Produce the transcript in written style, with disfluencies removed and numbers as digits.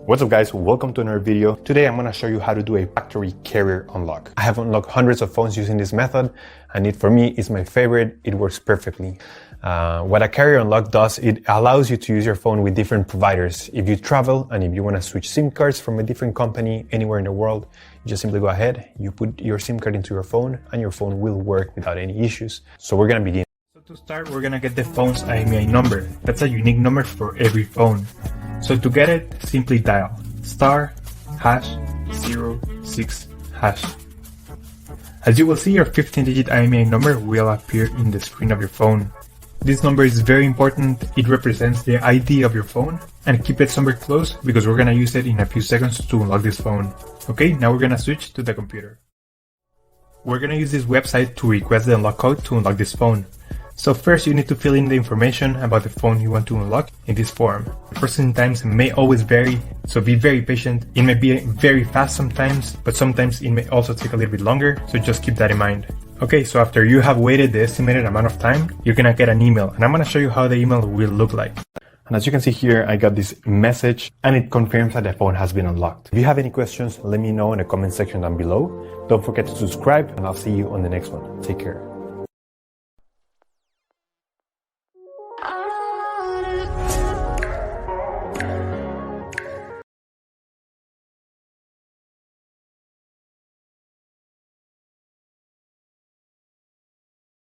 What's up guys, welcome to another video. Today I'm going to show you how to do a factory carrier unlock. I have unlocked hundreds of phones using this method and for me it's my favorite. It works perfectly. What a carrier unlock does, it allows you to use your phone with different providers. If you travel and if you want to switch SIM cards from a different company anywhere in the world, you just simply go ahead, you put your SIM card into your phone and your phone will work without any issues. So we're going to begin. So to start, we're going to get the phone's IMEI number. That's a unique number for every phone. So to get it, simply dial *#06#. As you will see, your 15-digit IMEI number will appear in the screen of your phone. This number is very important. It represents the ID of your phone, and keep it somewhere close because we're gonna use it in a few seconds to unlock this phone. Okay, now we're gonna switch to the computer. We're gonna use this website to request the unlock code to unlock this phone. So first you need to fill in the information about the phone you want to unlock in this form. Processing times may always vary, so be very patient. It may be very fast sometimes, but sometimes it may also take a little bit longer, so just keep that in mind. Okay, so after you have waited the estimated amount of time, you're gonna get an email, and I'm gonna show you how the email will look like. And as you can see here, I got this message and it confirms that the phone has been unlocked. If you have any questions, let me know in the comment section down below. Don't forget to subscribe and I'll see you on the next one. Take care.